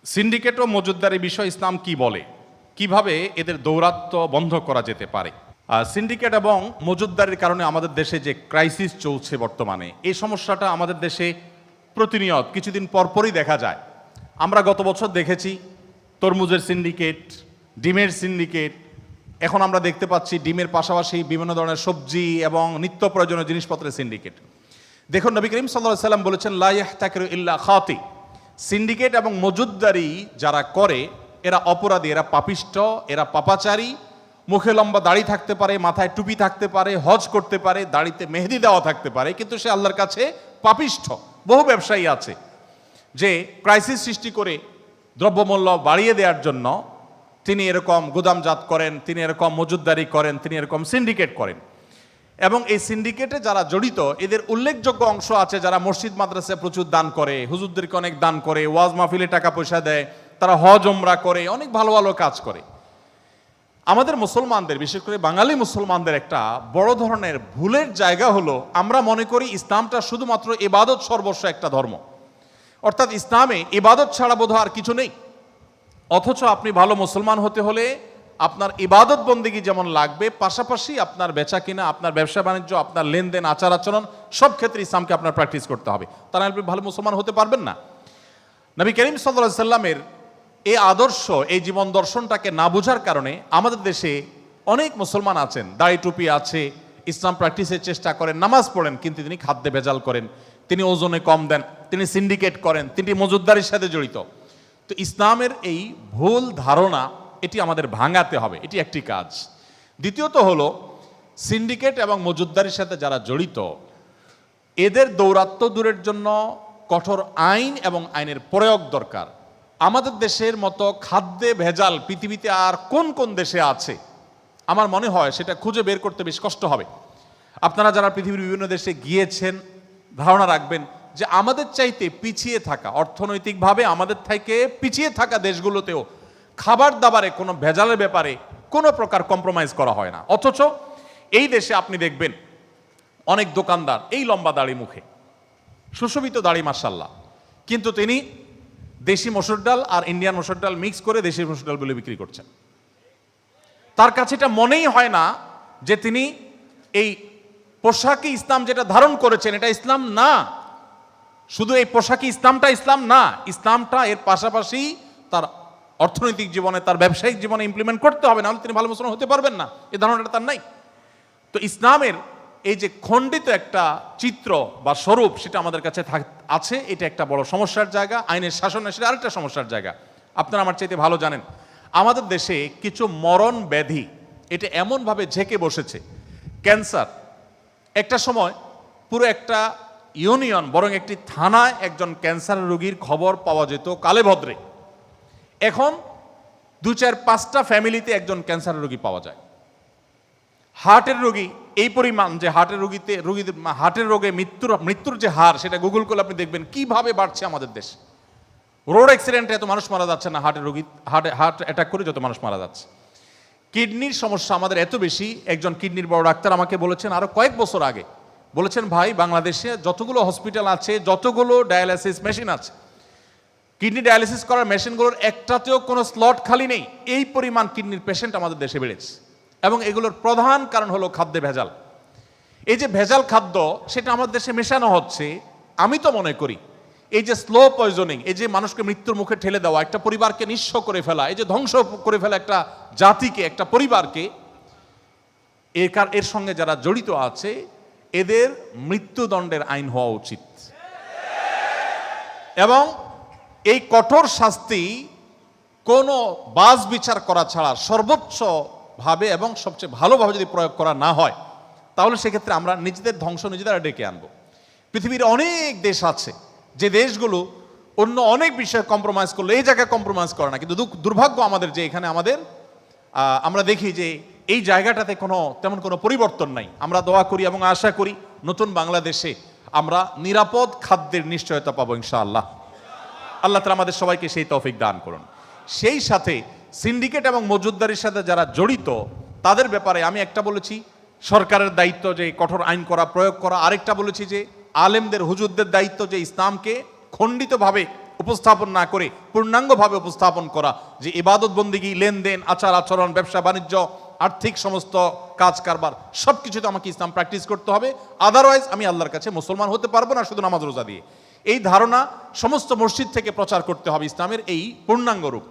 Syndicate ও মজুতদারি বিষয় ইসলাম কি বলে, কিভাবে এদের দৌরাত্ম্য বন্ধ করা যেতে পারে। সিন্ডিকেট এবং মজুতদারির কারণে আমাদের দেশে যে ক্রাইসিস চলছে বর্তমানে, এই সমস্যাটা আমাদের দেশে প্রতিনিয়ত কিছুদিন পরপরই দেখা যায়। আমরা গত বছর দেখেছি তরমুজের সিন্ডিকেট, ডিমের সিন্ডিকেট। এখন আমরা দেখতে পাচ্ছি ডিমের পাশাপাশি বিভিন্ন ধরনের সবজি এবং নিত্য প্রয়োজনীয় জিনিসপত্রের সিন্ডিকেট। দেখুন, নবী করিম সাল্লাল্লাহু আলাইহি ওয়াসাল্লাম বলেছেন, লা ইয়াহতাকিরু ইল্লা খাতি। সিন্ডিকেট এবং মজুতদারি যারা করে এরা অপরাধী, এরা পাপিষ্ঠ, এরা পাপাচারী। মুখে লম্বা দাড়ি থাকতে পারে, মাথায় টুপি থাকতে পারে, হজ করতে পারে, দাড়িতে মেহেদি দেওয়া থাকতে পারে, কিন্তু সে আল্লাহর কাছে পাপিষ্ঠ। বহু ব্যবসায়ী আছে যে ক্রাইসিস সৃষ্টি করে দ্রব্যমূল্য বাড়িয়ে দেওয়ার জন্য তিনি এরকম গুদামজাত করেন, তিনি এরকম মজুতদারি করেন, তিনি এরকম সিন্ডিকেট করেন। এবং এই সিন্ডিকেটে যারা জড়িত এদের উল্লেখযোগ্য অংশ আছে যারা মসজিদ মাদ্রাসায় প্রচুর দান করে, হুজুরদেরকে অনেক দান করে, ওয়াজ মাহফিলে টাকা পয়সা দেয়, তারা হজ ওমরা করে, অনেক ভালো ভালো কাজ করে। আমাদের মুসলমানদের, বিশেষ করে বাঙালি মুসলমানদের একটা বড় ধরনের ভুলের জায়গা হলো, আমরা মনে করি ইসলামটা শুধুমাত্র ইবাদত সর্বস্ব একটা ধর্ম, অর্থাৎ ইসলামে ইবাদত ছাড়া বোধহয় আর কিছু নেই। অথচ আপনি ভালো মুসলমান হতে হলে আপনার ইবাদত বন্দেগী যেমন লাগবে, পাশাপাশি আপনার বেচা কিনা, আপনার ব্যবসা বাণিজ্য, আপনার লেনদেন, আচার আচরণ, সব ক্ষেত্রে ইসলামকে আপনার প্র্যাকটিস করতে হবে। তারা আপনি ভালো মুসলমান হতে পারবেন না। নবী করিম সাল্লাল্লাহু আলাইহি সাল্লামের এই আদর্শ, এই জীবন দর্শনটাকে না বোঝার কারণে আমাদের দেশে অনেক মুসলমান আছেন, দাড়ি টুপি আছে, ইসলাম প্র্যাকটিসের চেষ্টা করেন, নামাজ পড়েন, কিন্তু তিনি খাদ্যে ভেজাল করেন, তিনি ওজনে কম দেন, তিনি সিন্ডিকেট করেন, তিনি মজুতদারির সাথে জড়িত। তো ইসলামের এই ভুল ধারণা এটি আমাদের ভাঙাতে হবে, এটি একটি কাজ। দ্বিতীয়ত হলো, সিন্ডিকেট এবং মজুতদারির সাথে যারা জড়িত এদের দৌরাত্ম্য দূরের জন্য কঠোর আইন এবং আইনের প্রয়োগ দরকার। আমাদের দেশের মতো খাদ্যে ভেজাল পৃথিবীতে আর কোন কোন দেশে আছে আমার মনে হয় সেটা খুঁজে বের করতে বেশ কষ্ট হবে। আপনারা যারা পৃথিবীর বিভিন্ন দেশে গিয়েছেন ধারণা রাখবেন যে আমাদের চাইতে পিছিয়ে থাকা, অর্থনৈতিকভাবে আমাদের থেকে পিছিয়ে থাকা দেশগুলোতেও খাবার দাবারে কোনো ভেজালের ব্যাপারে কোনো প্রকার কম্প্রোমাইজ করা হয় না। অথচ এই দেশে আপনি দেখবেন অনেক দোকানদার এই লম্বা দাড়ি, মুখে সুশোভিত দাড়ি মাশাআল্লাহ, কিন্তু তিনি দেশি মসুর ডাল আর ইন্ডিয়ান মসুর ডাল মিক্স করে দেশি মসুর ডাল বলে বিক্রি করছেন। তার কাছে এটা মনেই হয় না যে তিনি এই পোশাকে ইসলাম যেটা ধারণ করেছেন এটা ইসলাম না। শুধু এই পোশাকি ইসলামটা ইসলাম না, ইসলামটা এর পাশাপাশি তার অর্থনৈতিক জীবনে, তার ব্যবসায়িক জীবনে ইমপ্লিমেন্ট করতে হবে, নাহলে তিনি ভালো মুসলমান হতে পারবেন না। এই ধারণাটা তার নাই। তো ইসলামের এই যে খণ্ডিত একটা চিত্র বা স্বরূপ সেটা আমাদের কাছে আছে, এটা একটা বড় সমস্যার জায়গা। আইনের শাসনের সেটা আরেকটা সমস্যার জায়গা। আপনারা আমার চাইতে ভালো জানেন আমাদের দেশে কিছু মরণ ব্যাধি এটা এমনভাবে ঝেঁকে বসেছে। ক্যান্সার একটা সময় পুরো একটা ইউনিয়ন, বরং একটি থানায় একজন ক্যান্সার রোগীর খবর পাওয়া যেত কালে ভদ্রে। এখন 2-4-5টা ফ্যামিলিতে একজন ক্যান্সার রোগী পাওয়া যায়। হার্টের রোগী এই পরিমাণ যে রোগীদের হার্টের রোগে মৃত্যুর যে হার সেটা গুগল করলে আপনি দেখবেন কিভাবে বাড়ছে আমাদের দেশে। রোড অ্যাক্সিডেন্টে এত মানুষ মারা যাচ্ছে না, হার্ট অ্যাটাক করে যত মানুষ মারা যাচ্ছে। কিডনির সমস্যা আমাদের এত বেশি, একজন কিডনির বড় ডাক্তার আমাকে বলেছেন আরো কয়েক বছর আগে, বলেছেন ভাই বাংলাদেশে যতগুলো হসপিটাল আছে, যতগুলো ডায়ালাইসিস মেশিন আছে, কিডনি ডায়ালিসিস করার মেশিনগুলোর একটাতেও কোনো স্লট খালি নেই। এই পরিমাণ কিডনির পেশেন্ট আমাদের দেশে বেড়েছে এবং এগুলোর প্রধান কারণ হলো খাদ্যে ভেজাল। এই যে ভেজাল খাদ্য সেটা আমাদের দেশে মেশানো হচ্ছে। আমি তো মনে করি এই যে স্লো পয়জনিং, এই যে মানুষকে মৃত্যুর মুখে ঠেলে দেওয়া, একটা পরিবারকে নিঃস্ব করে ফেলা, এই যে ধ্বংস করে ফেলা একটা জাতিকে, একটা পরিবারকে, এর সঙ্গে যারা জড়িত আছে এদের মৃত্যুদণ্ডের আইন হওয়া উচিত এবং এই কঠোর শাস্তি কোনো বাজ বিচার করা ছাড়া সর্বোচ্চ ভাবে এবং সবচেয়ে ভালোভাবে যদি প্রয়োগ করা না হয় তাহলে সেক্ষেত্রে আমরা নিজেদের ধ্বংস নিজেরা ডেকে আনবো। পৃথিবীর অনেক দেশ আছে যে দেশগুলো অন্য অনেক বিষয়ে কম্প্রোমাইজ করলো, এই জায়গায় কম্প্রোমাইজ করে না। কিন্তু দুর্ভাগ্য আমাদের যে এখানে আমরা দেখি যে এই জায়গাটাতে তেমন কোনো পরিবর্তন নাই। আমরা দোয়া করি এবং আশা করি নতুন বাংলাদেশে আমরা নিরাপদ খাদ্যের নিশ্চয়তা পাবো ইনশাআল্লাহ। আল্লাহ তাআলা আমাদের সবাইকে সেই তৌফিক দান করুন। সেই সাথে সিন্ডিকেট এবং মজুতদারির সাথে যারা জড়িত তাদের ব্যাপারে আমি একটা বলেছি সরকারের দায়িত্ব যে কঠোর আইন করা, প্রয়োগ করা। আরেকটা বলেছি যে আলেমদের, হুজুরদের দায়িত্ব যে ইসলামকে খণ্ডিতভাবে উপস্থাপন না করে পূর্ণাঙ্গভাবে উপস্থাপন করা, যে ইবাদত বন্দিগি, লেনদেন, আচার আচরণ, ব্যবসা বাণিজ্য, আর্থিক সমস্ত কাজ কারবার সব কিছুতে আমাকে ইসলাম প্র্যাকটিস করতে হবে, আদারওয়াইজ আমি আল্লাহর কাছে মুসলমান হতে পারবো না শুধু নামাজ রোজা দিয়ে। এই ধারণা সমস্ত মসজিদ থেকে প্রচার করতে হবে ইসলামের এই পূর্ণাঙ্গ রূপ।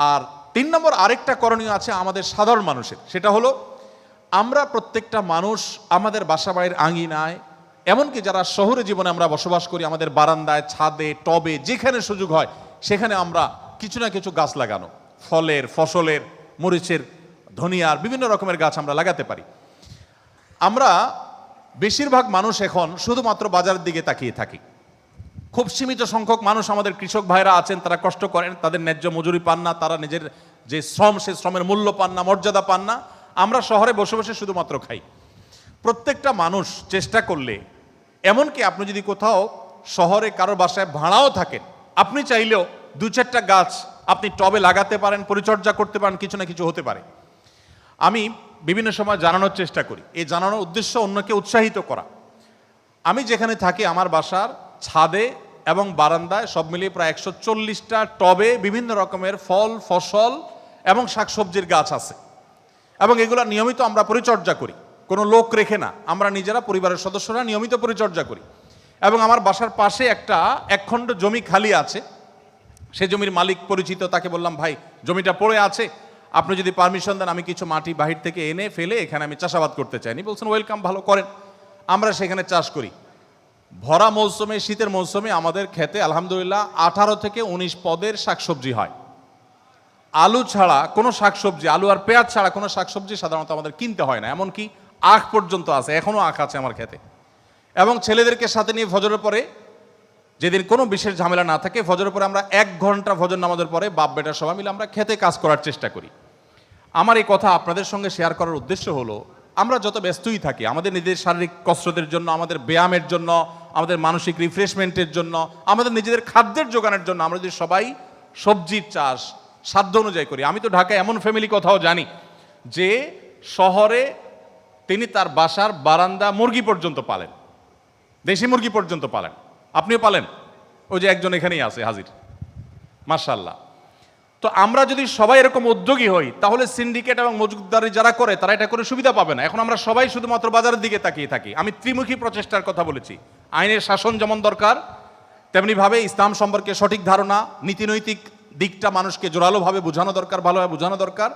আর 3 নম্বর আরেকটা করণীয় আছে আমাদের সাধারণ মানুষের, সেটা হলো আমরা প্রত্যেকটা মানুষ আমাদের বাসা বাড়ির আঙিনায়, এমনকি যারা শহরে জীবনে আমরা বসবাস করি, আমাদের বারান্দায়, ছাদে, টবে, যেখানে সুযোগ হয় সেখানে আমরা কিছু না কিছু গাছ লাগানো, ফলের, ফসলের, মরিচের, ধনিয়ার, বিভিন্ন রকমের গাছ আমরা লাগাতে পারি। আমরা বেশিরভাগ মানুষ এখন শুধুমাত্র বাজারের দিকে তাকিয়ে থাকি। খুব সীমিত সংখ্যক মানুষ আমাদের কৃষক ভাইরা আছেন, তারা কষ্ট করেন, তাদের ন্যায্য মজুরি পান না, তারা নিজের যে শ্রম, সেই শ্রমের মূল্য পান না, মর্যাদা পান না। আমরা শহরে বসে বসে শুধুমাত্র খাই। প্রত্যেকটা মানুষ চেষ্টা করলে, এমনকি আপনি যদি কোথাও শহরে কারোর বাসায় ভাড়াও থাকেন, আপনি চাইলেও 2-4টা গাছ আপনি টবে লাগাতে পারেন, পরিচর্যা করতে পারেন, কিছু না কিছু হতে পারে। আমি বিভিন্ন সময় জানানোর চেষ্টা করি, এই জানানোর উদ্দেশ্য অন্যকে উৎসাহিত করা। আমি যেখানে থাকি আমার বাসার ছাদে এবং বারান্দায় সব মিলিয়ে প্রায় 140টা টবে বিভিন্ন রকমের ফল, ফসল এবং শাকসবজির গাছ আছে, এবং এগুলো নিয়মিত আমরা পরিচর্যা করি, কোনো লোক রেখে না, আমরা নিজেরা পরিবারের সদস্যরা নিয়মিত পরিচর্যা করি। এবং আমার বাসার পাশে একটা 1 খণ্ড জমি খালি আছে, সে জমির মালিক পরিচিত, তাকে বললাম ভাই জমিটা পড়ে আছে, আপনি যদি পারমিশন দেন আমি কিছু মাটি বাহির থেকে এনে ফেলে এখানে আমি চাষাবাদ করতে চাইনি। বলছেন ওয়েলকাম, ভালো করেন। আমরা সেখানে চাষ করি। ভরা মৌসুমে, শীতের মৌসুমে আমাদের খেতে আলহামদুলিল্লাহ 18 থেকে 19 পদের শাকসবজি হয়। আলু ছাড়া কোনো শাকসবজি, আলু আর পেঁয়াজ ছাড়া কোনো শাকসবজি সাধারণত আমাদের কিনতে হয় না। এমনকি আখ পর্যন্ত আছে, এখনো আখ আছে আমার খেতে। এবং ছেলেদেরকে সাথে নিয়ে ফজরের পরে, যেদিন কোনো বিশেষ ঝামেলা না থাকে, ফজরের পরে আমরা 1 ঘন্টা ফজর নামাজের পরে বাপ বেটা সবাই মিলে আমরা খেতে কাজ করার চেষ্টা করি। আমার এই কথা আপনাদের সঙ্গে শেয়ার করার উদ্দেশ্য হলো, আমরা যত ব্যস্তই থাকি, আমাদের নিজেদের শারীরিক কসরতের জন্য, আমাদের ব্যায়ামের জন্য, আমাদের মানসিক রিফ্রেশমেন্টের জন্য, আমাদের নিজেদের খাদ্যের যোগানের জন্য আমরা যদি সবাই সবজির চাষ সাধ্য অনুযায়ী করি। আমি তো ঢাকায় এমন ফ্যামিলি কোথাও জানি যে শহরে তিনি তার বাসার বারান্দা মুরগি পর্যন্ত পালেন, দেশি মুরগি পর্যন্ত পালেন। আপনিও পালেন? ওই যে একজন এখানেই আছে হাজির, মাশাআল্লাহ। তো আমরা যদি সবাই এরকম উদ্যোগী হই, তাহলে সিন্ডিকেট এবং মজুতদারি যারা করে তারা এটা করে সুবিধা পাবে না। এখন আমরা সবাই শুধুমাত্র বাজারের দিকে তাকিয়ে থাকি। আমি ত্রিমুখী প্রচেষ্টার কথা বলেছি। আইনের শাসন যেমন দরকার, তেমনিভাবে ইসলাম সম্পর্কে সঠিক ধারণা, নীতিনৈতিক দিকটা মানুষকে জোরালোভাবে বোঝানো দরকার, ভালোভাবে বোঝানো দরকার।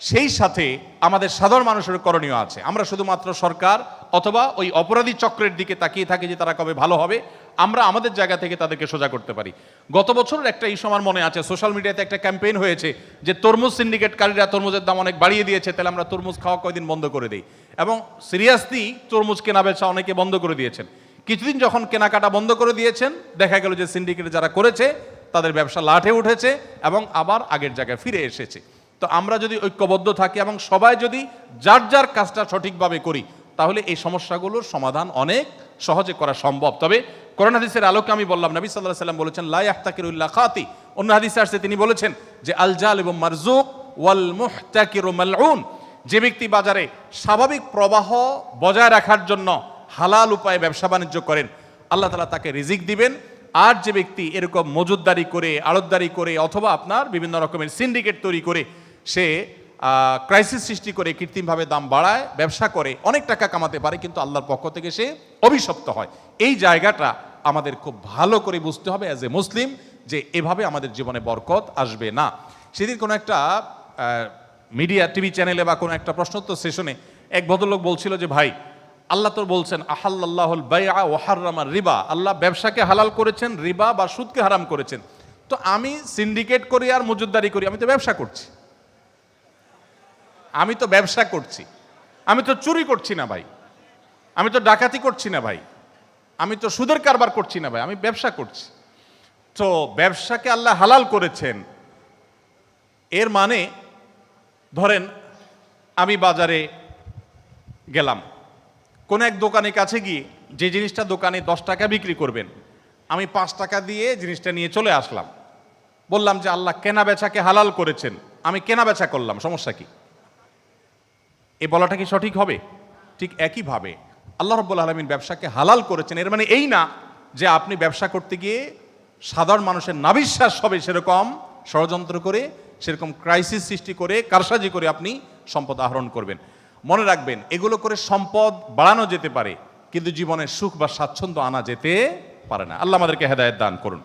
সেই সাথে আমাদের সাধারণ মানুষের করণীয় আছে। আমরা শুধুমাত্র সরকার অথবা ওই অপরাধী চক্রের দিকে তাকিয়ে থাকি যে তারা কবে ভালো হবে। আমরা আমাদের জায়গা থেকে তাদেরকে সোজা করতে পারি। গত বছরের একটা ইস্যু আমার মনে আছে, সোশ্যাল মিডিয়াতে একটা ক্যাম্পেইন হয়েছে যে তরমুজ সিন্ডিকেটকারীরা তরমুজের দাম অনেক বাড়িয়ে দিয়েছে, তাহলে আমরা তরমুজ খাওয়া কয়দিন বন্ধ করে দিই। এবং সিরিয়াসলি তরমুজ কেনা বেচা অনেকে বন্ধ করে দিয়েছেন। কিছুদিন যখন কেনাকাটা বন্ধ করে দিয়েছেন, দেখা গেল যে সিন্ডিকেট যারা করেছে তাদের ব্যবসা লাটে উঠেছে এবং আবার আগের জায়গায় ফিরে এসেছে। তো আমরা যদি ঐক্যবদ্ধ থাকি এবং সবাই যদি যার যার কাজটা সঠিকভাবে করি, তাহলে এই সমস্যাগুলোর সমাধান অনেক সহজে করা সম্ভব। তবে কোরআন হাদিসের আলোকে আমি বললাম, নবী সাল্লাল্লাহু আলাইহি ওয়াসাল্লাম বলেছেন লা ইয়াহতাকিরু ইল্লা খাতি। অন্য হাদিসে আসছে, তিনি বলেছেন যে আল জালিবু মারজুক ওয়াল মুহতাকিরু মালউন। যে ব্যক্তি বাজারে স্বাভাবিক প্রবাহ বজায় রাখার জন্য হালাল উপায়ে ব্যবসা বাণিজ্য করেন, আল্লাহ তাআলা তাকে রিজিক দিবেন। আর যে ব্যক্তি এরকম মজুদদারি করে, আড়তদারি করে, অথবা আপনার বিভিন্ন রকমের সিন্ডিকেট তৈরি করে, সে ক্রাইসিস সৃষ্টি করে, কৃত্রিমভাবে দাম বাড়ায়, ব্যবসা করে, অনেক টাকা কামাতে পারে, কিন্তু আল্লাহর পক্ষ থেকে সে অভিশপ্ত হয়। এই জায়গাটা আমাদের খুব ভালো করে বুঝতে হবে অ্যাজ এ মুসলিম, যে এভাবে আমাদের জীবনে বরকত আসবে না। সেদিন কোনো একটা মিডিয়া টিভি চ্যানেলে বা কোনো একটা প্রশ্নোত্তর সেশনে এক ভদ্রলোক বলছিল যে ভাই, আল্লাহ তো বলছেন আহাল্লাহুল বাইআ ওয়া হাররামার রিবা, আল্লাহ ব্যবসাকে হালাল করেছেন, রিবা বা সুদকে হারাম করেছেন। তো আমি সিন্ডিকেট করি আর মজুদদারি করি, আমি তো ব্যবসা করছি, আমি তো ব্যবসা করছি, আমি তো চুরি করছি না ভাই, আমি তো ডাকাতি করছি না ভাই, আমি তো সুদের কারবার করছি না ভাই, আমি ব্যবসা করছি। তো ব্যবসাকে আল্লাহ হালাল করেছেন, এর মানে ধরেন আমি বাজারে গেলাম, কোন এক দোকানের কাছে গিয়ে যে জিনিসটা দোকানে 10 টাকা বিক্রি করবেন, আমি 5 টাকা দিয়ে জিনিসটা নিয়ে চলে আসলাম, বললাম যে আল্লাহ কেনা বেচাকে হালাল করেছেন, আমি কেনা বেচা করলাম, সমস্যা কি? এই বলাটা কি সঠিক হবে? ঠিক একইভাবে আল্লাহ রাব্বুল আলামিন ব্যবসাকে হালাল করেছেন, এর মানে এই না যে আপনি ব্যবসা করতে গিয়ে সাধারণ মানুষের নাবিশ্বাস হবে সেরকম ষড়যন্ত্র করে, সেরকম ক্রাইসিস সৃষ্টি করে, কারসাজি করে আপনি সম্পদ আহরণ করবেন। মনে রাখবেন, এগুলো করে সম্পদ বাড়ানো যেতে পারে, কিন্তু জীবনের সুখ বা স্বাচ্ছন্দ্য আনা যেতে পারে না। আল্লাহ আমাদেরকে হেদায়েত দান করুন।